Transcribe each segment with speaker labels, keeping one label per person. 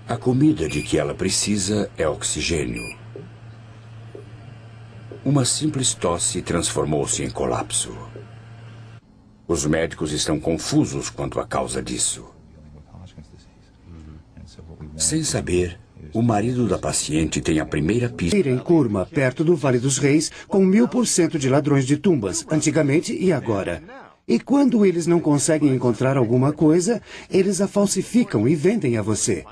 Speaker 1: A comida de que ela precisa é oxigênio. Uma simples tosse transformou-se em colapso. Os médicos estão confusos quanto à causa disso. Sem saber, o marido da paciente tem a primeira pista.
Speaker 2: Em Kurma, perto do Vale dos Reis, com 1000% de ladrões de tumbas, antigamente e agora. E quando eles não conseguem encontrar alguma coisa, eles a falsificam e vendem a você.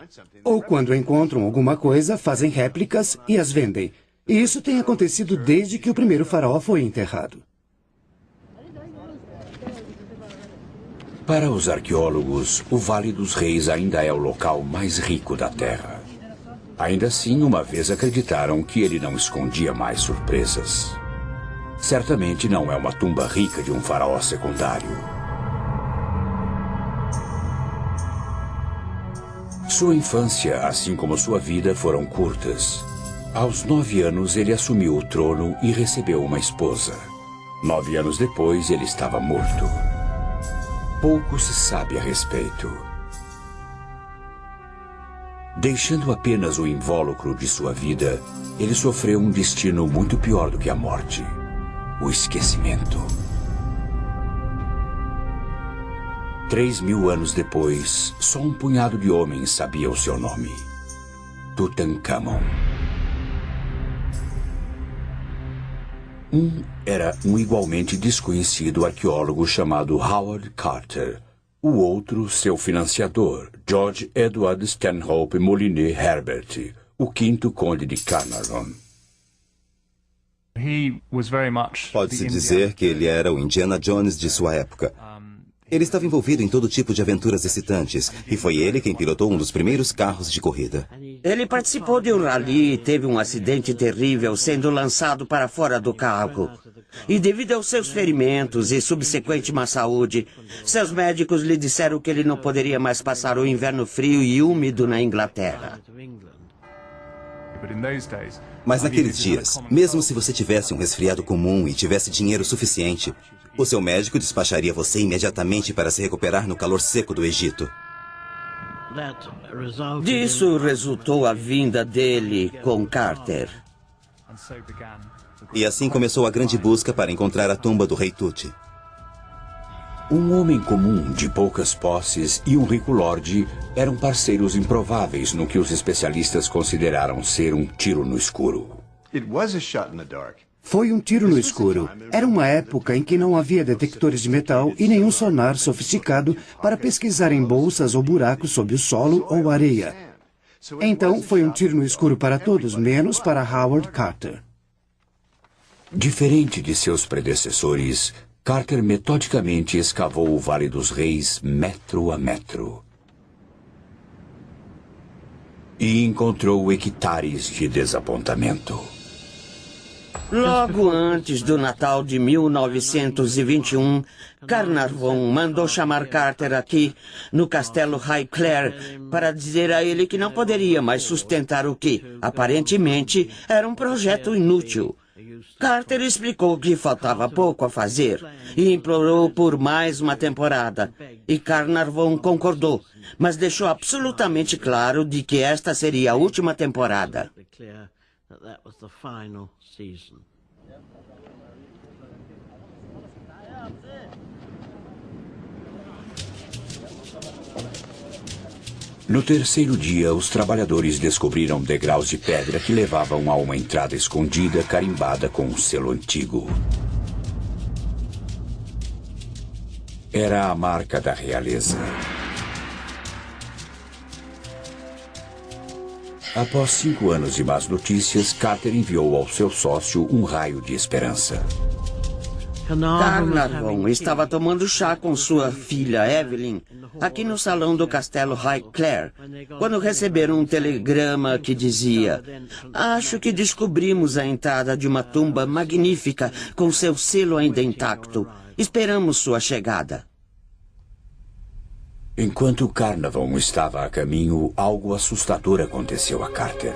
Speaker 2: Ou quando encontram alguma coisa, fazem réplicas e as vendem. E isso tem acontecido desde que o primeiro faraó foi enterrado.
Speaker 1: Para os arqueólogos, o Vale dos Reis ainda é o local mais rico da Terra. Ainda assim, uma vez acreditaram que ele não escondia mais surpresas. Certamente não é uma tumba rica de um faraó secundário. Sua infância, assim como sua vida, foram curtas. Aos 9 anos, ele assumiu o trono e recebeu uma esposa. 9 anos depois, ele estava morto. Pouco se sabe a respeito. Deixando apenas o invólucro de sua vida, ele sofreu um destino muito pior do que a morte: o esquecimento. 3.000 anos depois, só um punhado de homens sabia o seu nome: Tutankhamon. Era um igualmente desconhecido arqueólogo chamado Howard Carter. O outro, seu financiador, George Edward Stanhope Molyneux Herbert, o 5º conde de Carnarvon.
Speaker 3: Pode-se dizer que ele era o Indiana Jones de sua época. Ele estava envolvido em todo tipo de aventuras excitantes, e foi ele quem pilotou um dos primeiros carros de corrida.
Speaker 4: Ele participou de um rally e teve um acidente terrível sendo lançado para fora do carro. E devido aos seus ferimentos e subsequente má saúde, seus médicos lhe disseram que ele não poderia mais passar o inverno frio e úmido na Inglaterra.
Speaker 3: Mas naqueles dias, mesmo se você tivesse um resfriado comum e tivesse dinheiro suficiente, o seu médico despacharia você imediatamente para se recuperar no calor seco do Egito.
Speaker 4: Disso resultou a vinda dele com Carter.
Speaker 3: E assim começou a grande busca para encontrar a tumba do rei Tut.
Speaker 1: Um homem comum, de poucas posses, e um rico lorde eram parceiros improváveis no que os especialistas consideraram ser um tiro no escuro.
Speaker 2: Foi um tiro no escuro. Era uma época em que não havia detectores de metal e nenhum sonar sofisticado para pesquisar em bolsas ou buracos sob o solo ou areia. Então, foi um tiro no escuro para todos, menos para Howard Carter.
Speaker 1: Diferente de seus predecessores, Carter metodicamente escavou o Vale dos Reis metro a metro. E encontrou hectares de desapontamento.
Speaker 4: Logo antes do Natal de 1921, Carnarvon mandou chamar Carter aqui, no castelo Highclere, para dizer a ele que não poderia mais sustentar o que, aparentemente, era um projeto inútil. Carter explicou que faltava pouco a fazer e implorou por mais uma temporada. E Carnarvon concordou, mas deixou absolutamente claro de que esta seria a última temporada.
Speaker 1: No terceiro dia, os trabalhadores descobriram degraus de pedra que levavam a uma entrada escondida carimbada com um selo antigo. Era a marca da realeza. Após 5 anos de más notícias, Carter enviou ao seu sócio um raio de esperança.
Speaker 4: Carnarvon estava tomando chá com sua filha Evelyn aqui no salão do castelo Highclere, quando receberam um telegrama que dizia: "Acho que descobrimos a entrada de uma tumba magnífica com seu selo ainda intacto. Esperamos sua chegada."
Speaker 1: Enquanto Carnarvon estava a caminho, algo assustador aconteceu a Carter.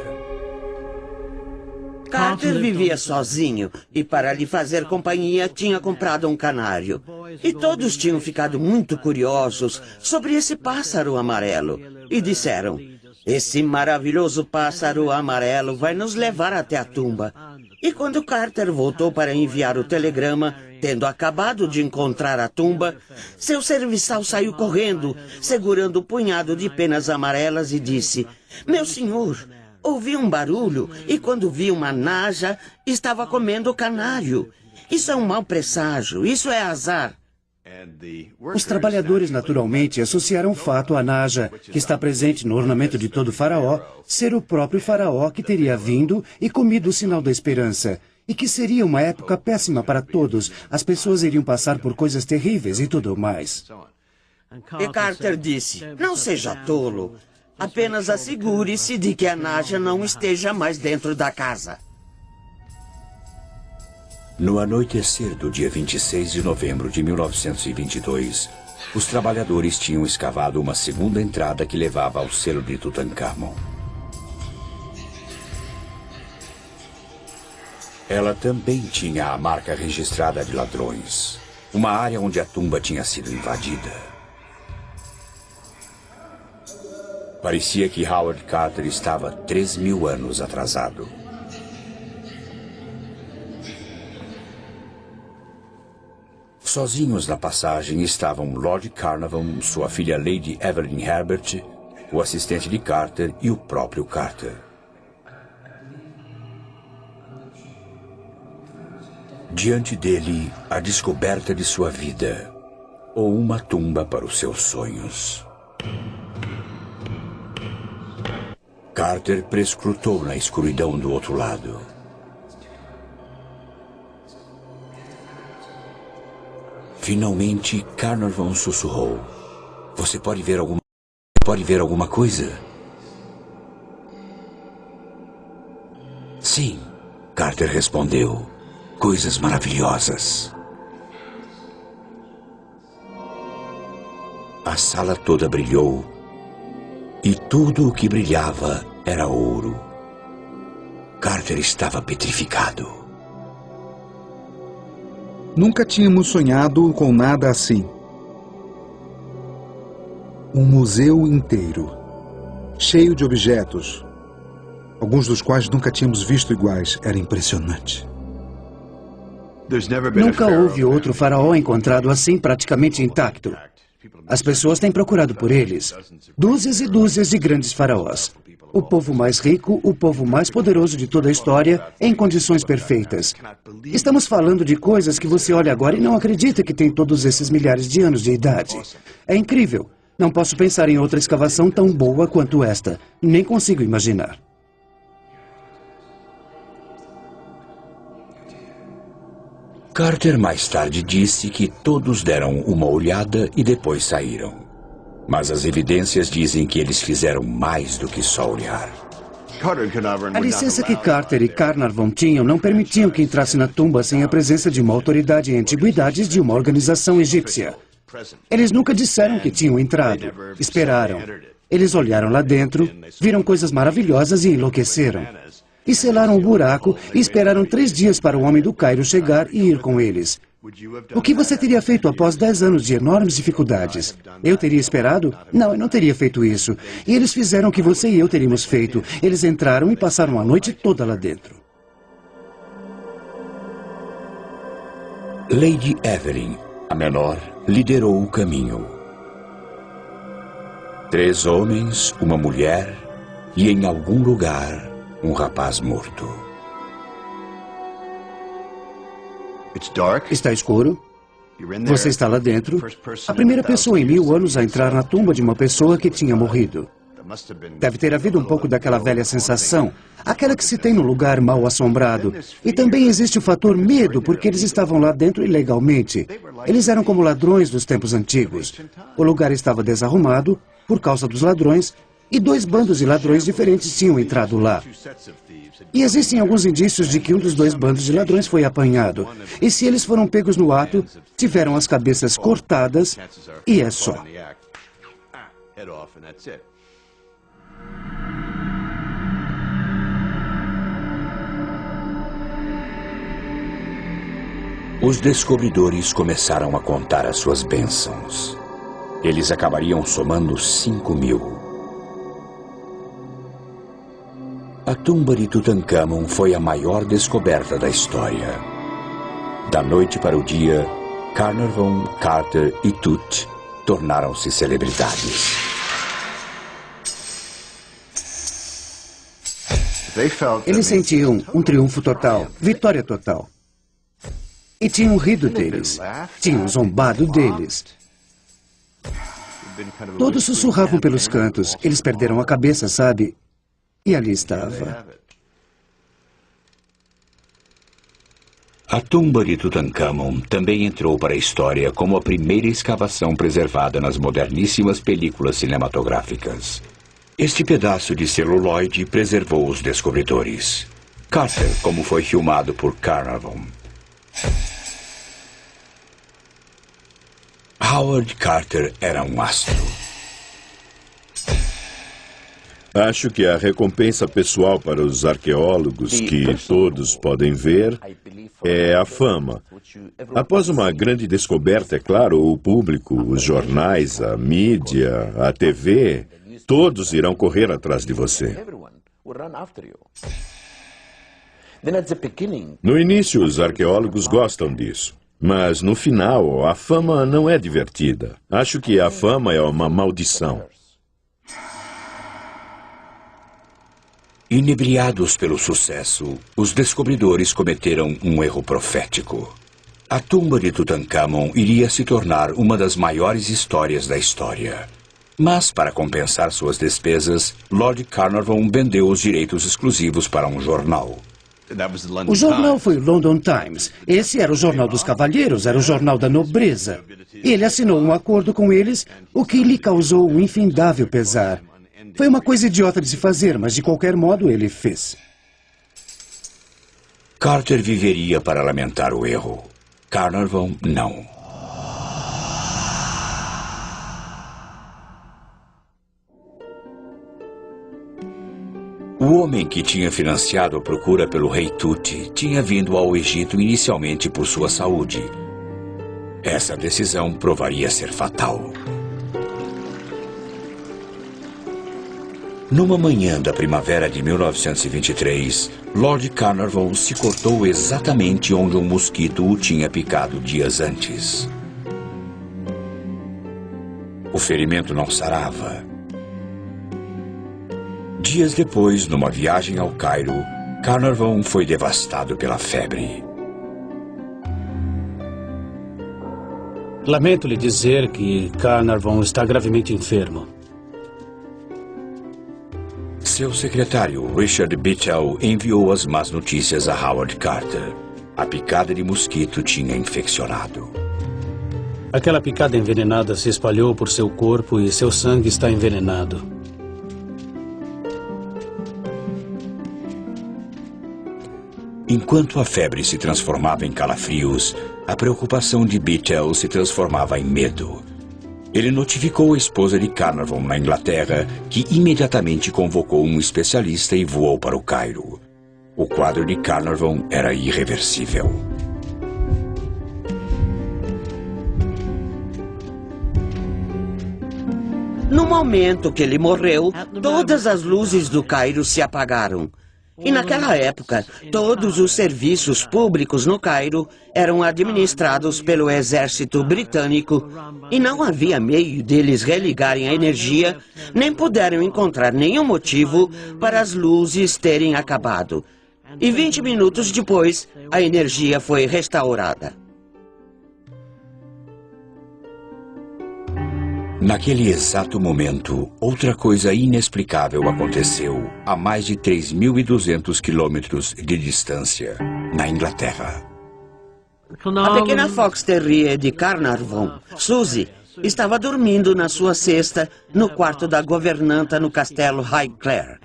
Speaker 4: Carter vivia sozinho e, para lhe fazer companhia, tinha comprado um canário. E todos tinham ficado muito curiosos sobre esse pássaro amarelo. E disseram: Esse maravilhoso pássaro amarelo vai nos levar até a tumba. E quando Carter voltou para enviar o telegrama, tendo acabado de encontrar a tumba, seu serviçal saiu correndo, segurando o punhado de penas amarelas e disse: "Meu senhor, ouvi um barulho e quando vi uma naja, estava comendo o canário. Isso é um mau presságio, isso é azar."
Speaker 2: Os trabalhadores naturalmente associaram o fato à naja, que está presente no ornamento de todo faraó, ser o próprio faraó que teria vindo e comido o sinal da esperança. E que seria uma época péssima para todos. As pessoas iriam passar por coisas terríveis e tudo mais.
Speaker 4: E Carter disse: "Não seja tolo. Apenas assegure-se de que a naja não esteja mais dentro da casa."
Speaker 1: No anoitecer do dia 26 de novembro de 1922, os trabalhadores tinham escavado uma segunda entrada que levava ao selo de Tutankhamon. Ela também tinha a marca registrada de ladrões, uma área onde a tumba tinha sido invadida. Parecia que Howard Carter estava 3.000 anos atrasado. Sozinhos na passagem estavam Lord Carnarvon, sua filha Lady Evelyn Herbert, o assistente de Carter e o próprio Carter. Diante dele, a descoberta de sua vida, ou uma tumba para os seus sonhos. Carter prescrutou na escuridão do outro lado. Finalmente, Carnarvon sussurrou: "Você pode ver alguma coisa?" "Sim", Carter respondeu. "Coisas maravilhosas." A sala toda brilhou e tudo o que brilhava era ouro. Carter estava petrificado.
Speaker 5: Nunca tínhamos sonhado com nada assim. Um museu inteiro, cheio de objetos, alguns dos quais nunca tínhamos visto iguais. Era impressionante.
Speaker 2: Nunca houve outro faraó encontrado assim, praticamente intacto. As pessoas têm procurado por eles. Dúzias e dúzias de grandes faraós. O povo mais rico, o povo mais poderoso de toda a história, em condições perfeitas. Estamos falando de coisas que você olha agora e não acredita que tem todos esses milhares de anos de idade. É incrível. Não posso pensar em outra escavação tão boa quanto esta. Nem consigo imaginar.
Speaker 1: Carter mais tarde disse que todos deram uma olhada e depois saíram. Mas as evidências dizem que eles fizeram mais do que só olhar.
Speaker 2: A licença que Carter e Carnarvon tinham não permitiam que entrasse na tumba sem a presença de uma autoridade em antiguidades de uma organização egípcia. Eles nunca disseram que tinham entrado. Esperaram. Eles olharam lá dentro, viram coisas maravilhosas e enlouqueceram. E selaram o buraco e esperaram 3 dias para o homem do Cairo chegar e ir com eles. O que você teria feito após 10 anos de enormes dificuldades? Eu teria esperado? Não, eu não teria feito isso. E eles fizeram o que você e eu teríamos feito. Eles entraram e passaram a noite toda lá dentro.
Speaker 1: Lady Evelyn, a menor, liderou o caminho. 3 homens, uma mulher e, em algum lugar, um rapaz morto.
Speaker 2: Está escuro? Você está lá dentro? A primeira pessoa em 1000 anos a entrar na tumba de uma pessoa que tinha morrido. Deve ter havido um pouco daquela velha sensação, aquela que se tem no lugar mal assombrado. E também existe o fator medo, porque eles estavam lá dentro ilegalmente. Eles eram como ladrões dos tempos antigos. O lugar estava desarrumado por causa dos ladrões, e 2 bandos de ladrões diferentes tinham entrado lá. E existem alguns indícios de que um dos 2 bandos de ladrões foi apanhado. E se eles foram pegos no ato, tiveram as cabeças cortadas e é só.
Speaker 1: Os descobridores começaram a contar as suas bênçãos. Eles acabariam somando 5.000. A tumba de Tutankhamon foi a maior descoberta da história. Da noite para o dia, Carnarvon, Carter e Tut tornaram-se celebridades.
Speaker 2: Eles sentiam um triunfo total, vitória total. E tinham rido deles, tinham zombado deles. Todos sussurravam pelos cantos, eles perderam a cabeça, sabe? E ali estava.
Speaker 1: A tumba de Tutankhamon também entrou para a história como a primeira escavação preservada nas moderníssimas películas cinematográficas. Este pedaço de celuloide preservou os descobridores. Carter, como foi filmado por Carnarvon. Howard Carter era um astro.
Speaker 6: Acho que a recompensa pessoal para os arqueólogos, que todos podem ver, é a fama. Após uma grande descoberta, é claro, o público, os jornais, a mídia, a TV, todos irão correr atrás de você. No início, os arqueólogos gostam disso. Mas no final, a fama não é divertida. Acho que a fama é uma maldição.
Speaker 1: Inebriados pelo sucesso, os descobridores cometeram um erro profético. A tumba de Tutankhamon iria se tornar uma das maiores histórias da história. Mas, para compensar suas despesas, Lord Carnarvon vendeu os direitos exclusivos para um jornal.
Speaker 2: O jornal foi o London Times. Esse era o jornal dos cavalheiros, era o jornal da nobreza. Ele assinou um acordo com eles, o que lhe causou um infindável pesar. Foi uma coisa idiota de se fazer, mas de qualquer modo ele fez.
Speaker 1: Carter viveria para lamentar o erro. Carnarvon, não. O homem que tinha financiado a procura pelo rei Tut tinha vindo ao Egito inicialmente por sua saúde. Essa decisão provaria ser fatal. Numa manhã da primavera de 1923, Lord Carnarvon se cortou exatamente onde um mosquito o tinha picado dias antes. O ferimento não sarava. Dias depois, numa viagem ao Cairo, Carnarvon foi devastado pela febre.
Speaker 7: Lamento lhe dizer que Carnarvon está gravemente enfermo.
Speaker 1: Seu secretário, Richard Bittell, enviou as más notícias a Howard Carter. A picada de mosquito tinha infeccionado.
Speaker 7: Aquela picada envenenada se espalhou por seu corpo e seu sangue está envenenado.
Speaker 1: Enquanto a febre se transformava em calafrios, a preocupação de Bittell se transformava em medo. Ele notificou a esposa de Carnarvon na Inglaterra, que imediatamente convocou um especialista e voou para o Cairo. O quadro de Carnarvon era irreversível.
Speaker 4: No momento que ele morreu, todas as luzes do Cairo se apagaram. E naquela época, todos os serviços públicos no Cairo eram administrados pelo exército britânico e não havia meio deles religarem a energia, nem puderam encontrar nenhum motivo para as luzes terem acabado. E 20 minutos depois, a energia foi restaurada.
Speaker 1: Naquele exato momento, outra coisa inexplicável aconteceu a mais de 3.200 quilômetros de distância, na Inglaterra.
Speaker 4: A pequena Fox Terrier de Carnarvon, Suzy, estava dormindo na sua cesta no quarto da governanta no castelo Highclere.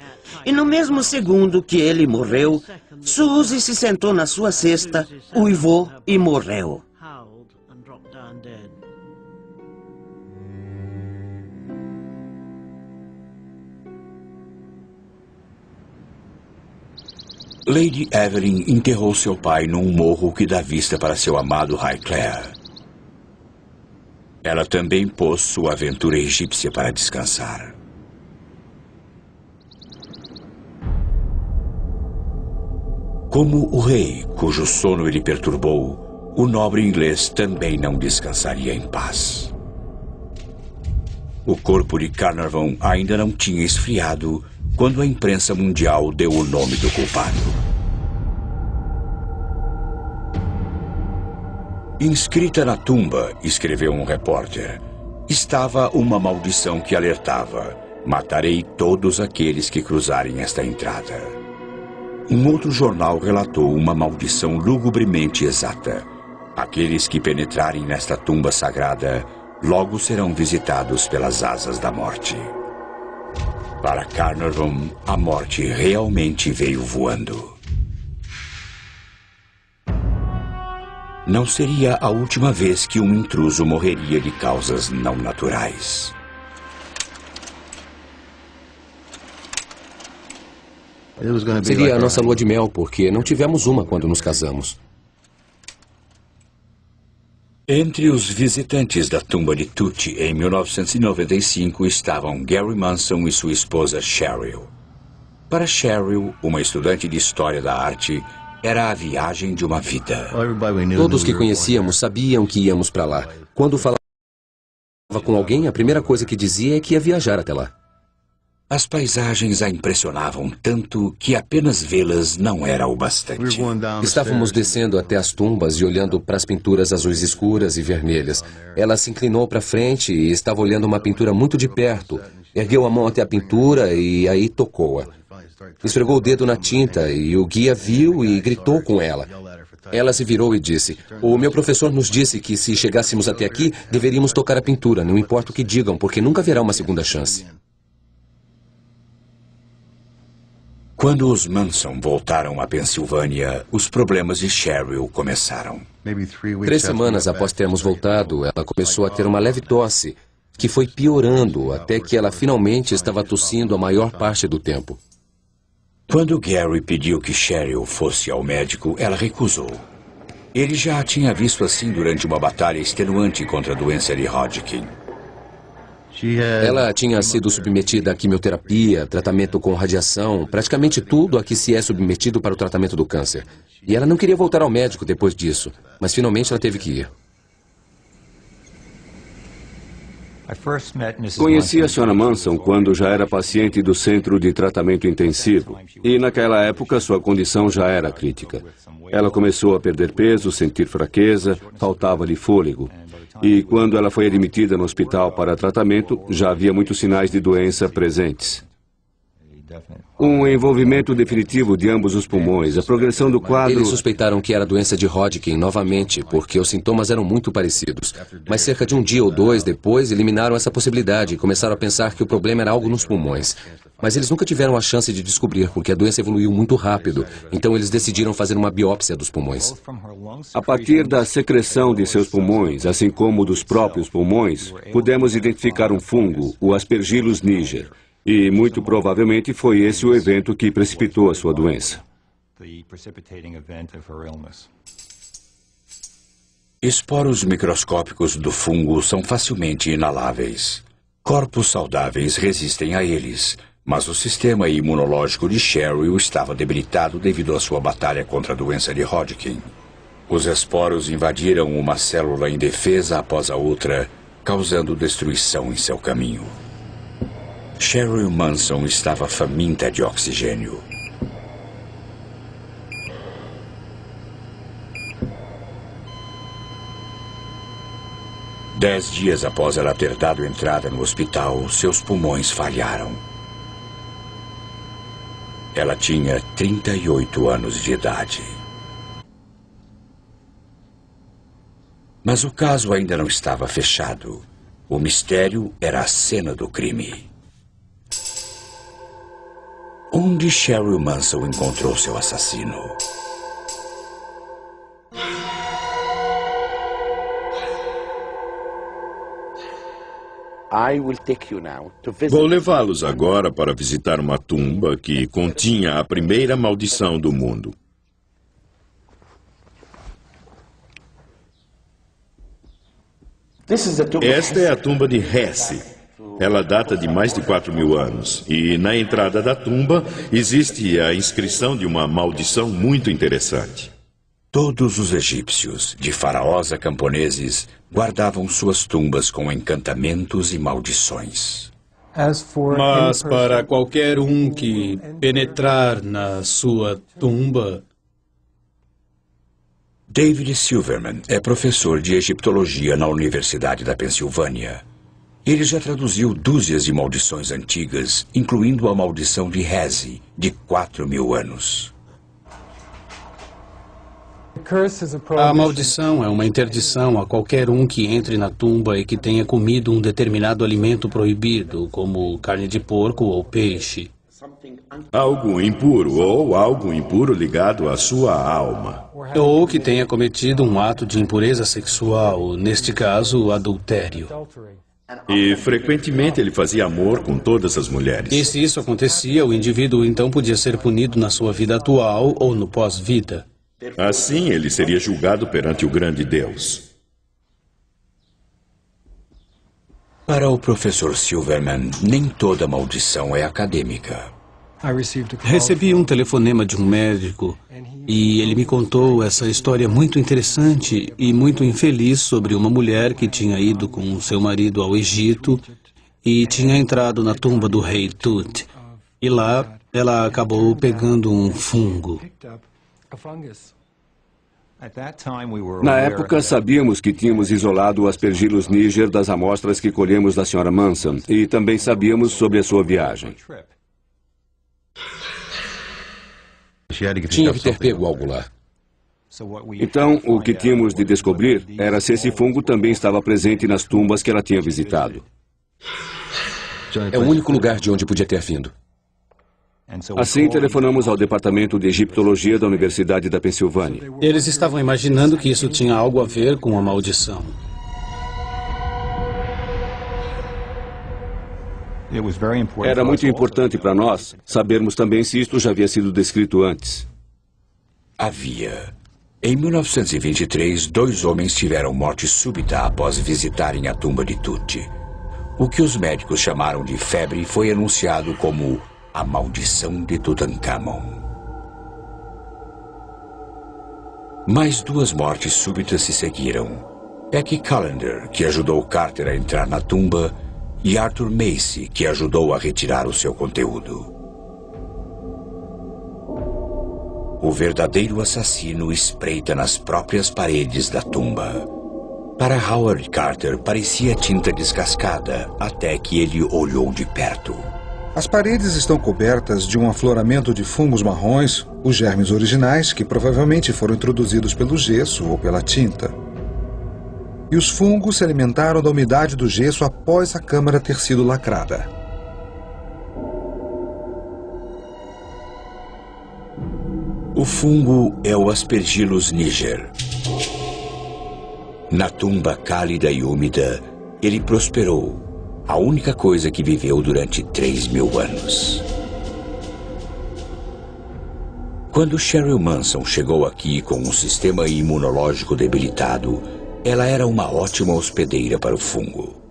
Speaker 4: E no mesmo segundo que ele morreu, Suzy se sentou na sua cesta, uivou e morreu.
Speaker 1: Lady Evelyn enterrou seu pai num morro que dá vista para seu amado Highclere. Ela também pôs sua aventura egípcia para descansar. Como o rei, cujo sono ele perturbou, o nobre inglês também não descansaria em paz. O corpo de Carnarvon ainda não tinha esfriado quando a imprensa mundial deu o nome do culpado. Inscrita na tumba, escreveu um repórter, estava uma maldição que alertava: matarei todos aqueles que cruzarem esta entrada. Um outro jornal relatou uma maldição lugubremente exata: aqueles que penetrarem nesta tumba sagrada logo serão visitados pelas asas da morte. Para Carnarvon, a morte realmente veio voando. Não seria a última vez que um intruso morreria de causas não naturais.
Speaker 8: Seria a nossa lua de mel, porque não tivemos uma quando nos casamos.
Speaker 1: Entre os visitantes da tumba de Tut em 1995 estavam Gary Manson e sua esposa Cheryl. Para Cheryl, uma estudante de História da Arte, era a viagem de uma vida.
Speaker 8: Todos que conhecíamos sabiam que íamos para lá. Quando falava com alguém, a primeira coisa que dizia é que ia viajar até lá.
Speaker 1: As paisagens a impressionavam tanto que apenas vê-las não era o bastante.
Speaker 8: Estávamos descendo até as tumbas e olhando para as pinturas azuis escuras e vermelhas. Ela se inclinou para frente e estava olhando uma pintura muito de perto. Ergueu a mão até a pintura e aí tocou-a. Esfregou o dedo na tinta e o guia viu e gritou com ela. Ela se virou e disse: "O meu professor nos disse que se chegássemos até aqui, deveríamos tocar a pintura, não importa o que digam, porque nunca haverá uma segunda chance."
Speaker 1: Quando os Manson voltaram à Pensilvânia, os problemas de Cheryl começaram.
Speaker 8: 3 semanas após termos voltado, ela começou a ter uma leve tosse, que foi piorando até que ela finalmente estava tossindo a maior parte do tempo.
Speaker 1: Quando Gary pediu que Cheryl fosse ao médico, ela recusou. Ele já a tinha visto assim durante uma batalha extenuante contra a doença de Hodgkin.
Speaker 8: Ela tinha sido submetida a quimioterapia, tratamento com radiação, praticamente tudo a que se é submetido para o tratamento do câncer. E ela não queria voltar ao médico depois disso, mas finalmente ela teve que ir.
Speaker 9: Conheci a Sra. Manson quando já era paciente do centro de tratamento intensivo. E naquela época sua condição já era crítica. Ela começou a perder peso, sentir fraqueza, faltava-lhe fôlego. E quando ela foi admitida no hospital para tratamento, já havia muitos sinais de doença presentes. Um envolvimento definitivo de ambos os pulmões, a progressão do quadro...
Speaker 8: Eles suspeitaram que era doença de Hodgkin novamente, porque os sintomas eram muito parecidos. Mas cerca de 1 dia ou 2 depois, eliminaram essa possibilidade e começaram a pensar que o problema era algo nos pulmões. Mas eles nunca tiveram a chance de descobrir, porque a doença evoluiu muito rápido. Então eles decidiram fazer uma biópsia dos pulmões.
Speaker 9: A partir da secreção de seus pulmões, assim como dos próprios pulmões, pudemos identificar um fungo, o Aspergillus niger. E, muito provavelmente, foi esse o evento que precipitou a sua doença.
Speaker 1: Esporos microscópicos do fungo são facilmente inaláveis. Corpos saudáveis resistem a eles, mas o sistema imunológico de Cheryl estava debilitado devido à sua batalha contra a doença de Hodgkin. Os esporos invadiram uma célula indefesa após a outra, causando destruição em seu caminho. Cheryl Manson estava faminta de oxigênio. Dez dias após ela ter dado entrada no hospital, seus pulmões falharam. Ela tinha 38 anos de idade. Mas o caso ainda não estava fechado. O mistério era a cena do crime. Onde Cheryl Manson encontrou seu assassino?
Speaker 6: Vou levá-los agora para visitar uma tumba que continha a primeira maldição do mundo. Esta é a tumba de Hesse. Ela data de mais de 4.000 anos. E na entrada da tumba existe a inscrição de uma maldição muito interessante.
Speaker 1: Todos os egípcios, de faraós a camponeses, guardavam suas tumbas com encantamentos e maldições.
Speaker 7: Mas para qualquer um que penetrar na sua tumba...
Speaker 1: David Silverman é professor de egiptologia na Universidade da Pensilvânia. Ele já traduziu dúzias de maldições antigas, incluindo a maldição de Hazi, de 4.000 anos.
Speaker 7: A maldição é uma interdição a qualquer um que entre na tumba e que tenha comido um determinado alimento proibido, como carne de porco ou peixe.
Speaker 6: Algo impuro ou algo impuro ligado à sua alma.
Speaker 7: Ou que tenha cometido um ato de impureza sexual, neste caso, adultério.
Speaker 6: E frequentemente ele fazia amor com todas as mulheres.
Speaker 7: E se isso acontecia, o indivíduo então podia ser punido na sua vida atual ou no pós-vida.
Speaker 6: Assim, ele seria julgado perante o grande Deus.
Speaker 1: Para o professor Silverman, nem toda maldição é acadêmica.
Speaker 7: Recebi um telefonema de um médico e ele me contou essa história muito interessante e muito infeliz sobre uma mulher que tinha ido com seu marido ao Egito e tinha entrado na tumba do rei Tut. E lá ela acabou pegando um fungo.
Speaker 9: Na época, sabíamos que tínhamos isolado o Aspergillus niger das amostras que colhemos da Sra. Manson e também sabíamos sobre a sua viagem.
Speaker 8: Tinha que ter pego algo lá.
Speaker 9: Então, o que tínhamos de descobrir era se esse fungo também estava presente nas tumbas que ela tinha visitado.
Speaker 8: É o único lugar de onde podia ter vindo.
Speaker 9: Assim, telefonamos ao Departamento de Egiptologia da Universidade da Pensilvânia.
Speaker 7: Eles estavam imaginando que isso tinha algo a ver com a maldição.
Speaker 9: Era muito importante para nós sabermos também se isto já havia sido descrito antes.
Speaker 1: Havia. Em 1923, 2 homens tiveram morte súbita após visitarem a tumba de Tut. O que os médicos chamaram de febre foi anunciado como a maldição de Tutankhamon. Mais 2 mortes súbitas se seguiram. Peck Callender, que ajudou Carter a entrar na tumba, e Arthur Macy, que ajudou a retirar o seu conteúdo. O verdadeiro assassino espreita nas próprias paredes da tumba. Para Howard Carter, parecia tinta descascada, até que ele olhou de perto.
Speaker 5: As paredes estão cobertas de um afloramento de fungos marrons, os germes originais que provavelmente foram introduzidos pelo gesso ou pela tinta. E os fungos se alimentaram da umidade do gesso após a câmara ter sido lacrada.
Speaker 1: O fungo é o Aspergillus niger. Na tumba cálida e úmida, ele prosperou. A única coisa que viveu durante 3.000 anos. Quando Cheryl Manson chegou aqui com um sistema imunológico debilitado, ela era uma ótima hospedeira para o fungo.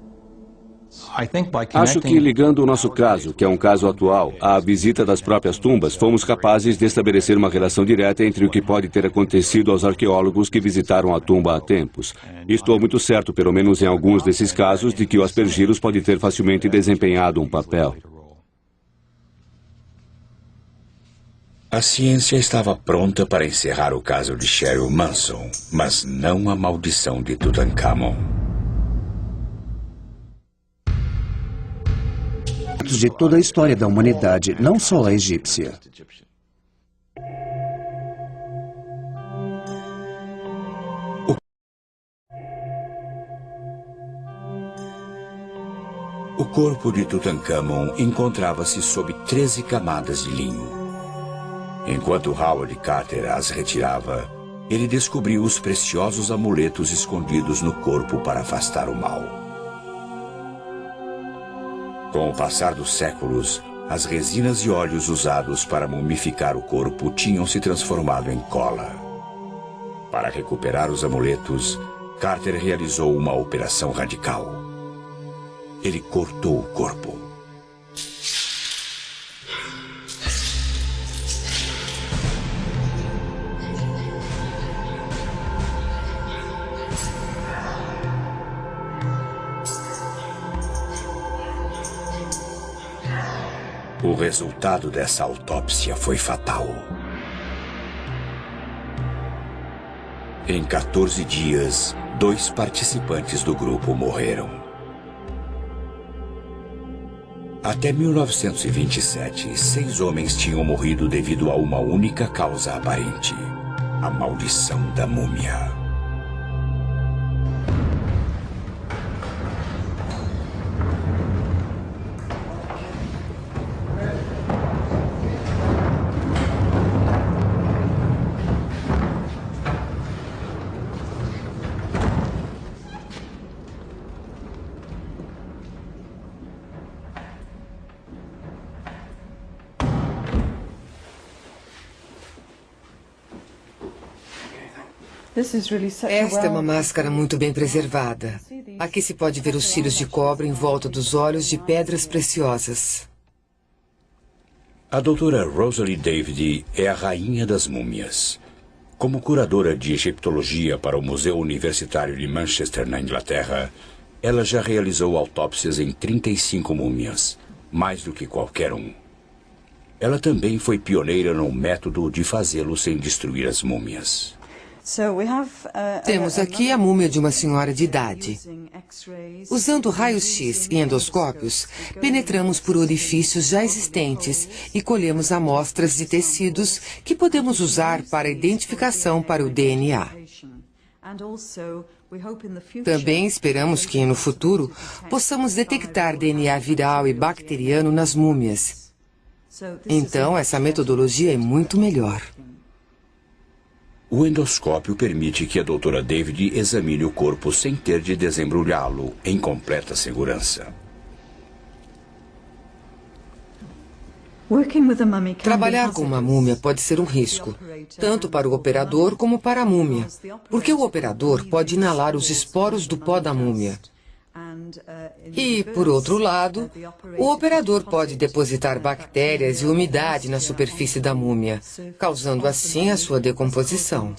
Speaker 9: Acho que ligando o nosso caso, que é um caso atual, à visita das próprias tumbas, fomos capazes de estabelecer uma relação direta entre o que pode ter acontecido aos arqueólogos que visitaram a tumba há tempos. Estou muito certo, pelo menos em alguns desses casos, de que o Aspergillus pode ter facilmente desempenhado um papel.
Speaker 1: A ciência estava pronta para encerrar o caso de Cheryl Manson, mas não a maldição de Tutankhamon.
Speaker 2: De toda a história da humanidade, não só a egípcia.
Speaker 1: O corpo de Tutankhamon encontrava-se sob 13 camadas de linho. Enquanto Howard Carter as retirava, ele descobriu os preciosos amuletos escondidos no corpo para afastar o mal. Com o passar dos séculos, as resinas e óleos usados para mumificar o corpo tinham se transformado em cola. Para recuperar os amuletos, Carter realizou uma operação radical. Ele cortou o corpo. O resultado dessa autópsia foi fatal. Em 14 dias, 2 participantes do grupo morreram. Até 1927, 6 homens tinham morrido devido a uma única causa aparente: a maldição da múmia.
Speaker 10: Esta é uma máscara muito bem preservada. Aqui se pode ver os fios de cobre em volta dos olhos de pedras preciosas.
Speaker 1: A doutora Rosalie David é a rainha das múmias. Como curadora de egiptologia para o Museu Universitário de Manchester, na Inglaterra, ela já realizou autópsias em 35 múmias, mais do que qualquer um. Ela também foi pioneira no método de fazê-lo sem destruir as múmias.
Speaker 10: Temos aqui a múmia de uma senhora de idade. Usando raios-x e endoscópios, penetramos por orifícios já existentes e colhemos amostras de tecidos que podemos usar para identificação para o DNA. Também esperamos que, no futuro, possamos detectar DNA viral e bacteriano nas múmias. Então, essa metodologia é muito melhor.
Speaker 1: O endoscópio permite que a doutora David examine o corpo sem ter de desembrulhá-lo, em completa segurança.
Speaker 10: Trabalhar com uma múmia pode ser um risco, tanto para o operador como para a múmia, porque o operador pode inalar os esporos do pó da múmia. E, por outro lado, o operador pode depositar bactérias e umidade na superfície da múmia, causando assim a sua decomposição.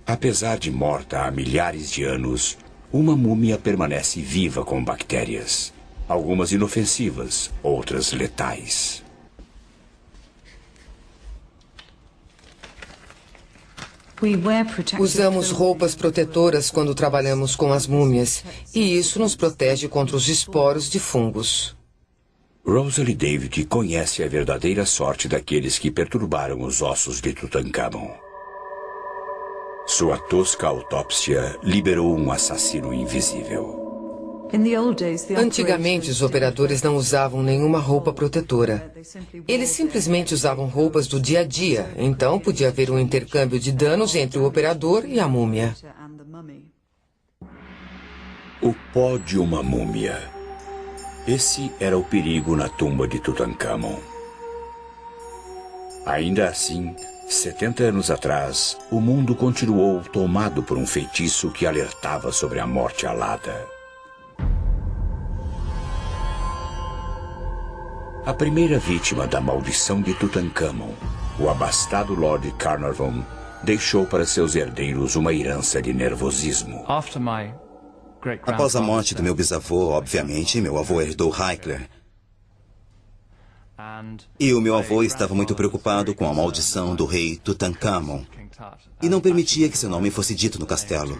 Speaker 1: Apesar de morta há milhares de anos, uma múmia permanece viva com bactérias. Algumas inofensivas, outras letais.
Speaker 10: Usamos roupas protetoras quando trabalhamos com as múmias, e isso nos protege contra os esporos de fungos.
Speaker 1: Rosalie David conhece a verdadeira sorte daqueles que perturbaram os ossos de Tutankhamon. Sua tosca autópsia liberou um assassino invisível.
Speaker 10: Antigamente, os operadores não usavam nenhuma roupa protetora. Eles simplesmente usavam roupas do dia a dia, então podia haver um intercâmbio de danos entre o operador e a múmia.
Speaker 1: O pó de uma múmia. Esse era o perigo na tumba de Tutankhamon. Ainda assim, 70 anos atrás, o mundo continuou tomado por um feitiço que alertava sobre a morte alada. A primeira vítima da maldição de Tutankhamon, o abastado Lord Carnarvon, deixou para seus herdeiros uma herança de nervosismo.
Speaker 3: Após a morte do meu bisavô, obviamente, meu avô herdou Highclere. E o meu avô estava muito preocupado com a maldição do rei Tutankhamon e não permitia que seu nome fosse dito no castelo.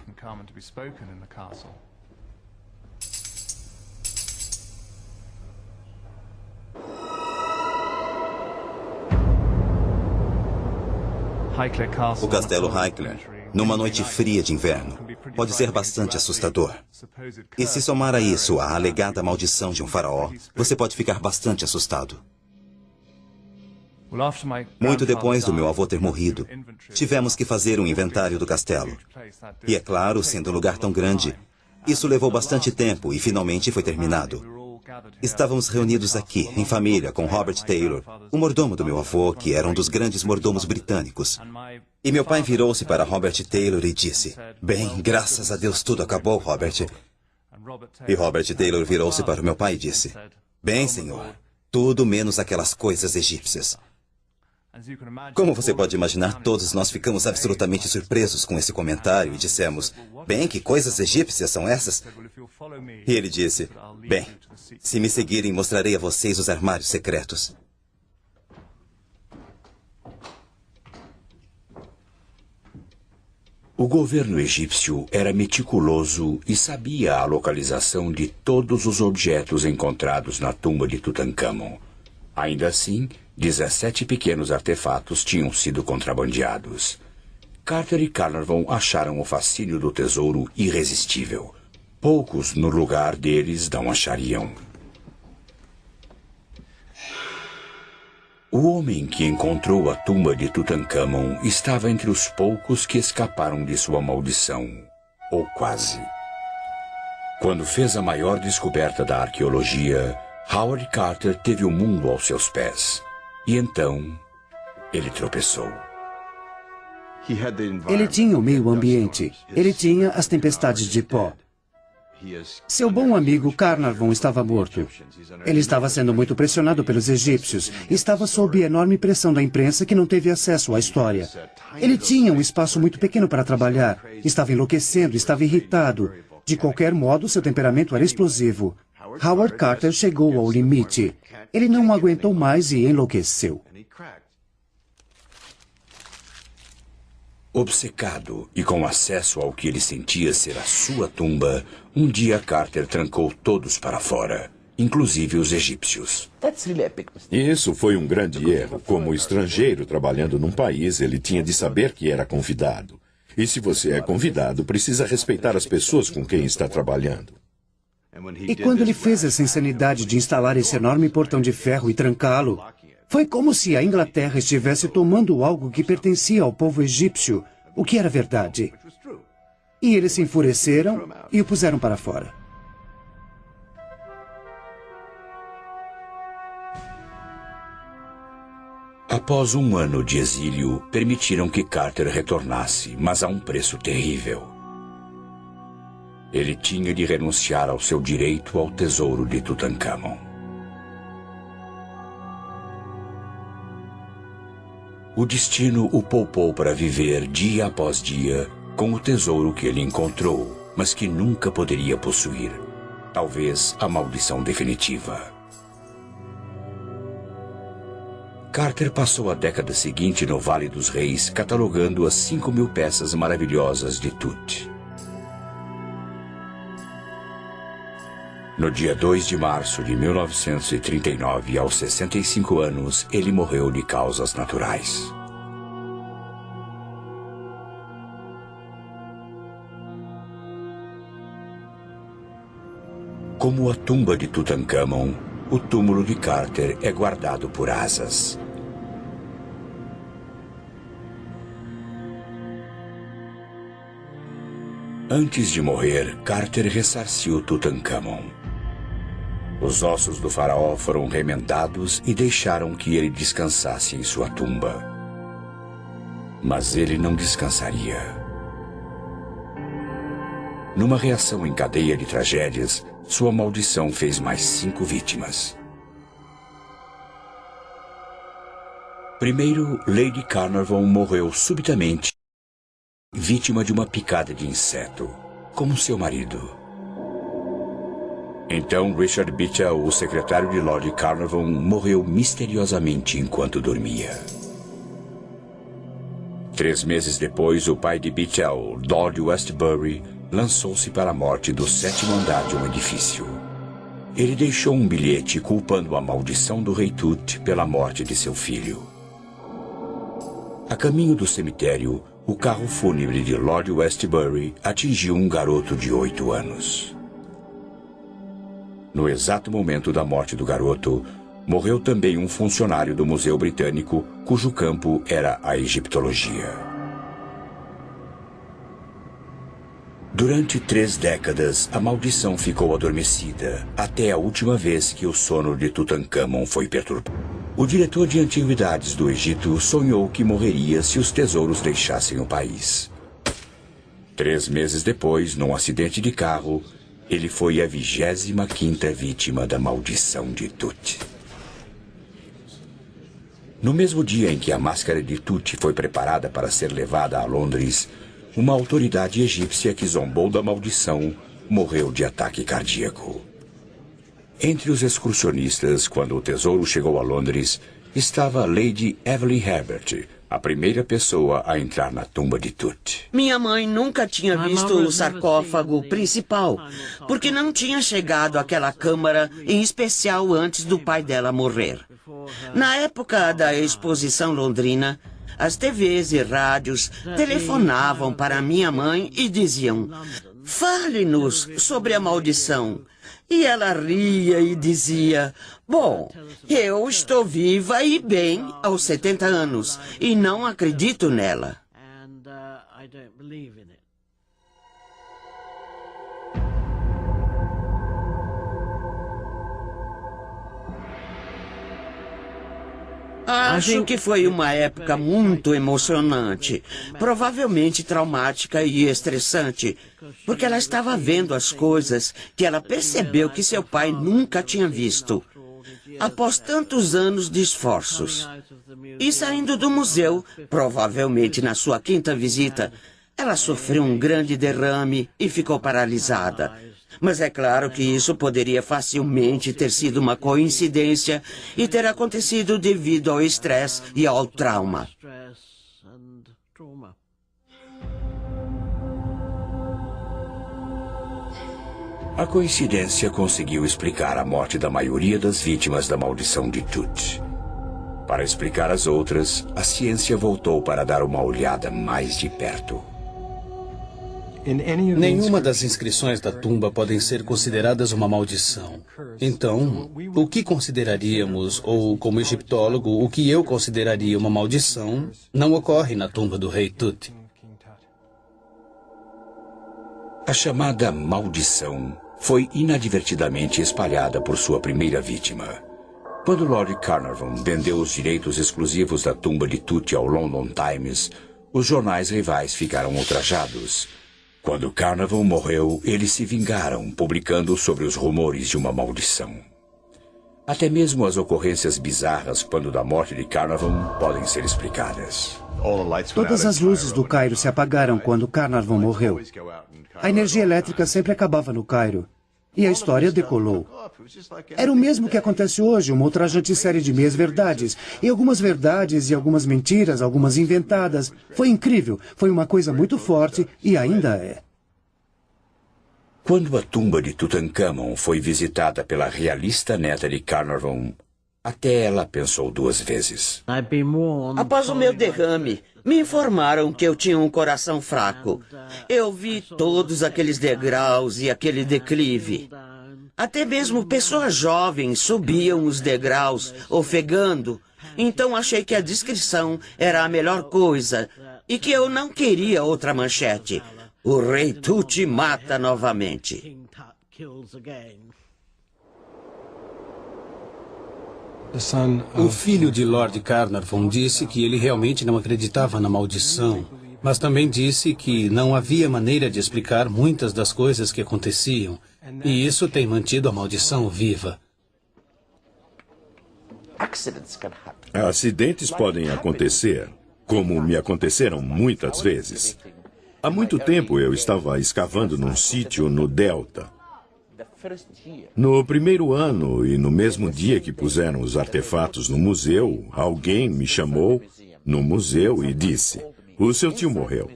Speaker 3: O castelo Highclere, numa noite fria de inverno, pode ser bastante assustador. E se somar a isso a alegada maldição de um faraó, você pode ficar bastante assustado. Muito depois do meu avô ter morrido, tivemos que fazer um inventário do castelo. E é claro, sendo um lugar tão grande, isso levou bastante tempo e finalmente foi terminado. Estávamos reunidos aqui, em família, com Robert Taylor, o mordomo do meu avô, que era um dos grandes mordomos britânicos. E meu pai virou-se para Robert Taylor e disse: "Bem, graças a Deus tudo acabou, Robert." E Robert Taylor virou-se para o meu pai e disse: "Bem, senhor, tudo menos aquelas coisas egípcias." Como você pode imaginar, todos nós ficamos absolutamente surpresos com esse comentário e dissemos: "Bem, que coisas egípcias são essas?" E ele disse: "Bem, se me seguirem, mostrarei a vocês os armários secretos."
Speaker 1: O governo egípcio era meticuloso e sabia a localização de todos os objetos encontrados na tumba de Tutancâmon. Ainda assim, 17 pequenos artefatos tinham sido contrabandeados. Carter e Carnarvon acharam o fascínio do tesouro irresistível. Poucos no lugar deles não achariam. O homem que encontrou a tumba de Tutancâmon estava entre os poucos que escaparam de sua maldição, ou quase. Quando fez a maior descoberta da arqueologia, Howard Carter teve o mundo aos seus pés. E então, ele tropeçou.
Speaker 2: Ele tinha o meio ambiente. Ele tinha as tempestades de pó. Seu bom amigo Carnarvon estava morto. Ele estava sendo muito pressionado pelos egípcios. Estava sob enorme pressão da imprensa que não teve acesso à história. Ele tinha um espaço muito pequeno para trabalhar. Estava enlouquecendo, estava irritado. De qualquer modo, seu temperamento era explosivo. Howard Carter chegou ao limite. Ele não aguentou mais e enlouqueceu.
Speaker 1: Obcecado e com acesso ao que ele sentia ser a sua tumba, um dia Carter trancou todos para fora, inclusive os egípcios.
Speaker 6: Isso foi um grande erro. Como estrangeiro trabalhando num país, ele tinha de saber que era convidado. E se você é convidado, precisa respeitar as pessoas com quem está trabalhando.
Speaker 2: E quando ele fez essa insanidade de instalar esse enorme portão de ferro e trancá-lo, foi como se a Inglaterra estivesse tomando algo que pertencia ao povo egípcio, o que era verdade. E eles se enfureceram e o puseram para fora.
Speaker 1: Após um ano de exílio, permitiram que Carter retornasse, mas a um preço terrível. Ele tinha de renunciar ao seu direito ao tesouro de Tutancâmon. O destino o poupou para viver dia após dia com o tesouro que ele encontrou, mas que nunca poderia possuir. Talvez a maldição definitiva. Carter passou a década seguinte no Vale dos Reis catalogando as 5.000 peças maravilhosas de Tut. No dia 2 de março de 1939, aos 65 anos, ele morreu de causas naturais. Como a tumba de Tutancâmon, o túmulo de Carter é guardado por asas. Antes de morrer, Carter ressarciu Tutancâmon. Os ossos do faraó foram remendados e deixaram que ele descansasse em sua tumba. Mas ele não descansaria. Numa reação em cadeia de tragédias, sua maldição fez mais 5 vítimas. Primeiro, Lady Carnarvon morreu subitamente, vítima de uma picada de inseto, como seu marido. Então, Richard Bichel, o secretário de Lord Carnarvon, morreu misteriosamente enquanto dormia. 3 meses depois, o pai de Bichel, Lord Westbury, lançou-se para a morte do 7º andar de um edifício. Ele deixou um bilhete culpando a maldição do rei Tut pela morte de seu filho. A caminho do cemitério, o carro fúnebre de Lord Westbury atingiu um garoto de 8 anos. No exato momento da morte do garoto, morreu também um funcionário do Museu Britânico, cujo campo era a egiptologia. Durante 3 décadas, a maldição ficou adormecida, até a última vez que o sono de Tutancâmon foi perturbado. O diretor de antiguidades do Egito sonhou que morreria se os tesouros deixassem o país. 3 meses depois, num acidente de carro, ele foi a 25ª vítima da maldição de Tut. No mesmo dia em que a máscara de Tut foi preparada para ser levada a Londres, uma autoridade egípcia que zombou da maldição morreu de ataque cardíaco. Entre os excursionistas, quando o tesouro chegou a Londres, estava Lady Evelyn Herbert, a primeira pessoa a entrar na tumba de Tut.
Speaker 4: Minha mãe nunca tinha visto o sarcófago principal, porque não tinha chegado àquela câmara em especial antes do pai dela morrer. Na época da exposição londrina, as TVs e rádios telefonavam para minha mãe e diziam: "Fale-nos sobre a maldição." E ela ria e dizia: "Bom, eu estou viva e bem aos 70 anos e não acredito nela." Acho que foi uma época muito emocionante, provavelmente traumática e estressante, porque ela estava vendo as coisas que ela percebeu que seu pai nunca tinha visto, após tantos anos de esforços. E saindo do museu, provavelmente na sua 5ª visita, ela sofreu um grande derrame e ficou paralisada. Mas é claro que isso poderia facilmente ter sido uma coincidência e ter acontecido devido ao estresse e ao trauma.
Speaker 1: A coincidência conseguiu explicar a morte da maioria das vítimas da maldição de Tut. Para explicar as outras, a ciência voltou para dar uma olhada mais de perto.
Speaker 7: Nenhuma das inscrições da tumba podem ser consideradas uma maldição. Então, o que consideraríamos, ou como egiptólogo, o que eu consideraria uma maldição, não ocorre na tumba do rei Tut.
Speaker 1: A chamada maldição foi inadvertidamente espalhada por sua primeira vítima. Quando Lord Carnarvon vendeu os direitos exclusivos da tumba de Tut ao London Times, os jornais rivais ficaram ultrajados. Quando Carnarvon morreu, eles se vingaram, publicando sobre os rumores de uma maldição. Até mesmo as ocorrências bizarras quando da morte de Carnarvon podem ser explicadas.
Speaker 2: Todas as luzes do Cairo se apagaram quando Carnarvon morreu. A energia elétrica sempre acabava no Cairo. E a história decolou. Era o mesmo que acontece hoje, uma ultrajante série de meias-verdades. E algumas verdades e algumas mentiras, algumas inventadas. Foi incrível, foi uma coisa muito forte e ainda é.
Speaker 1: Quando a tumba de Tutankhamon foi visitada pela realista neta de Carnarvon, até ela pensou 2 vezes.
Speaker 4: Após o meu derrame, me informaram que eu tinha um coração fraco. Eu vi todos aqueles degraus e aquele declive. Até mesmo pessoas jovens subiam os degraus, ofegando. Então achei que a descrição era a melhor coisa e que eu não queria outra manchete. O rei Tut mata novamente.
Speaker 7: O filho de Lord Carnarvon disse que ele realmente não acreditava na maldição, mas também disse que não havia maneira de explicar muitas das coisas que aconteciam, e isso tem mantido a maldição viva.
Speaker 6: Acidentes podem acontecer, como me aconteceram muitas vezes. Há muito tempo eu estava escavando num sítio no Delta. No primeiro ano e no mesmo dia que puseram os artefatos no museu, alguém me chamou no museu e disse: "O seu tio morreu."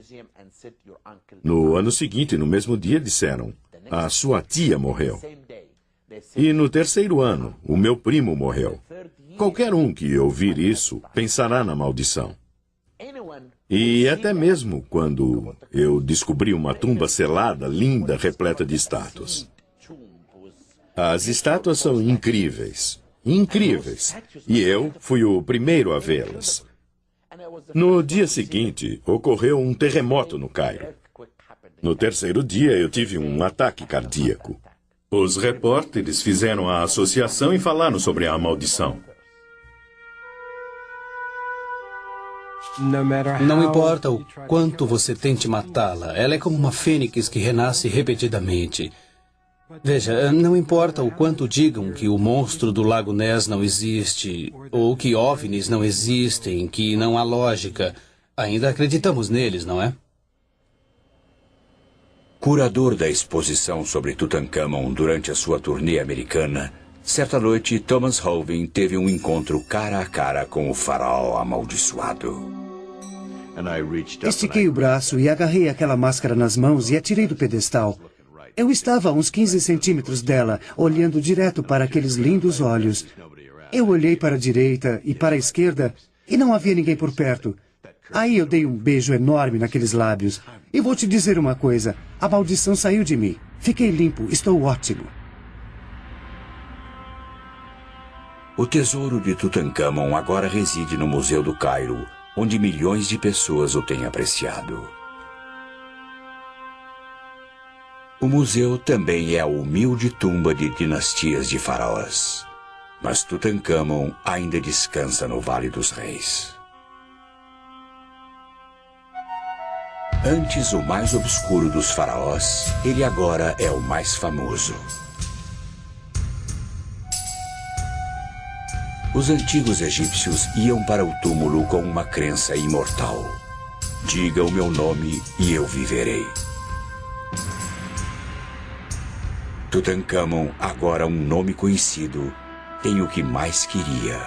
Speaker 6: No ano seguinte, no mesmo dia, disseram: "A sua tia morreu." E no terceiro ano, o meu primo morreu. Qualquer um que ouvir isso pensará na maldição. E até mesmo quando eu descobri uma tumba selada, linda, repleta de estátuas. As estátuas são incríveis, incríveis, e eu fui o primeiro a vê-las. No dia seguinte, ocorreu um terremoto no Cairo. No terceiro dia, eu tive um ataque cardíaco. Os repórteres fizeram a associação e falaram sobre a maldição.
Speaker 7: Não importa o quanto você tente matá-la, ela é como uma fênix que renasce repetidamente. Veja, não importa o quanto digam que o monstro do Lago Ness não existe, ou que OVNIs não existem, que não há lógica, ainda acreditamos neles, não é?
Speaker 1: Curador da exposição sobre Tutankhamon durante a sua turnê americana, certa noite Thomas Holvin teve um encontro cara a cara com o faraó amaldiçoado.
Speaker 2: Estiquei o braço e agarrei aquela máscara nas mãos e atirei do pedestal. Eu estava a uns 15 centímetros dela, olhando direto para aqueles lindos olhos. Eu olhei para a direita e para a esquerda e não havia ninguém por perto. Aí eu dei um beijo enorme naqueles lábios. E vou te dizer uma coisa, a maldição saiu de mim. Fiquei limpo, estou ótimo.
Speaker 1: O tesouro de Tutankhamon agora reside no Museu do Cairo, onde milhões de pessoas o têm apreciado. O museu também é a humilde tumba de dinastias de faraós. Mas Tutankhamon ainda descansa no Vale dos Reis. Antes o mais obscuro dos faraós, ele agora é o mais famoso. Os antigos egípcios iam para o túmulo com uma crença imortal. Diga o meu nome e eu viverei. Tutankhamon, agora um nome conhecido, tem o que mais queria,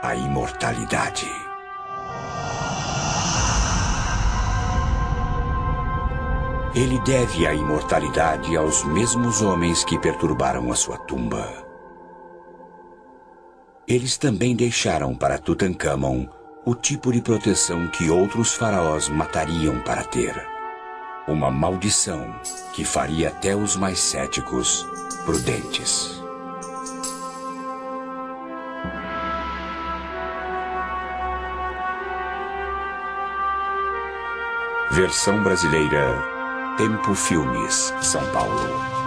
Speaker 1: a imortalidade. Ele deve a imortalidade aos mesmos homens que perturbaram a sua tumba. Eles também deixaram para Tutankhamon o tipo de proteção que outros faraós matariam para ter. Uma maldição que faria até os mais céticos prudentes. Versão brasileira, Tempo Filmes, São Paulo.